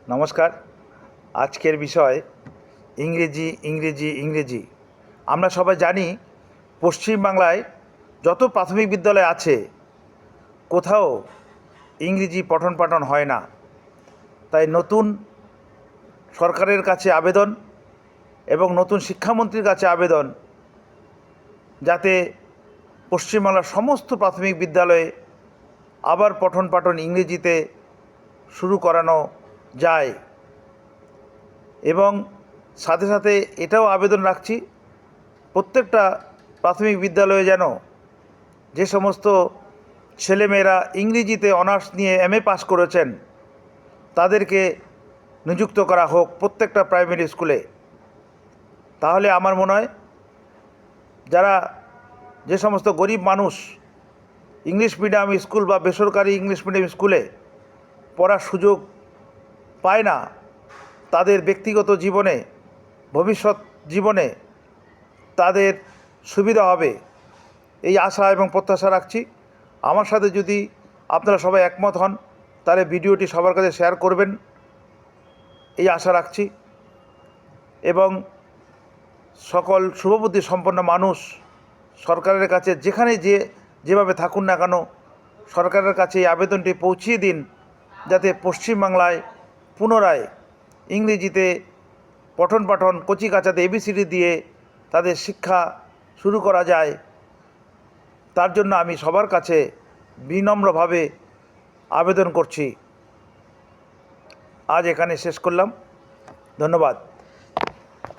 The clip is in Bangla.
নমস্কার। আজকের বিষয় ইংরেজি ইংরেজি ইংরেজি। আমরা সবাই জানি পশ্চিমবাংলায় যত প্রাথমিক বিদ্যালয় আছে কোথাও ইংরেজি পঠন পাঠন হয় না। তাই নতুন সরকারের কাছে আবেদন এবং নতুন শিক্ষামন্ত্রীর কাছে আবেদন, যাতে পশ্চিমবাংলার সমস্ত প্রাথমিক বিদ্যালয়ে আবার পঠন পাঠন ইংরেজিতে শুরু করানো যায়। এবং সাথে সাথে এটাও আবেদন রাখছি, প্রত্যেকটা প্রাথমিক বিদ্যালয়ে যেন যে সমস্ত ছেলেমেয়েরা ইংরেজিতে অনার্স নিয়ে MA পাস করেছেন তাদেরকে নিযুক্ত করা হোক প্রত্যেকটা প্রাইমারি স্কুলে। তাহলে আমার মনে হয় যারা যে সমস্ত গরিব মানুষ ইংলিশ মিডিয়াম স্কুল বা বেসরকারি ইংলিশ মিডিয়াম স্কুলে পড়ার সুযোগ পায় না, তাদের ব্যক্তিগত জীবনে, ভবিষ্যৎ জীবনে তাদের সুবিধা হবে, এই আশা এবং প্রত্যাশা রাখছি। আমার সাথে যদি আপনারা সবাই একমত হন তাহলে ভিডিওটি সবার কাছে শেয়ার করবেন, এই আশা রাখছি। এবং সকল শুভবুদ্ধি সম্পন্ন মানুষ সরকারের কাছে যেখানে যেভাবে থাকুন না কেন সরকারের কাছে এই আবেদনটি পৌঁছিয়ে দিন, যাতে পশ্চিমবাংলায় পুনরায় ইংরেজিতে পঠন পাঠন কচিকাচাতে ABCD দিয়ে তাদের শিক্ষা শুরু করা যায়। তার জন্য আমি সবার কাছে বিনম্রভাবে আবেদন করছি। আজ এখানে শেষ করলাম। ধন্যবাদ।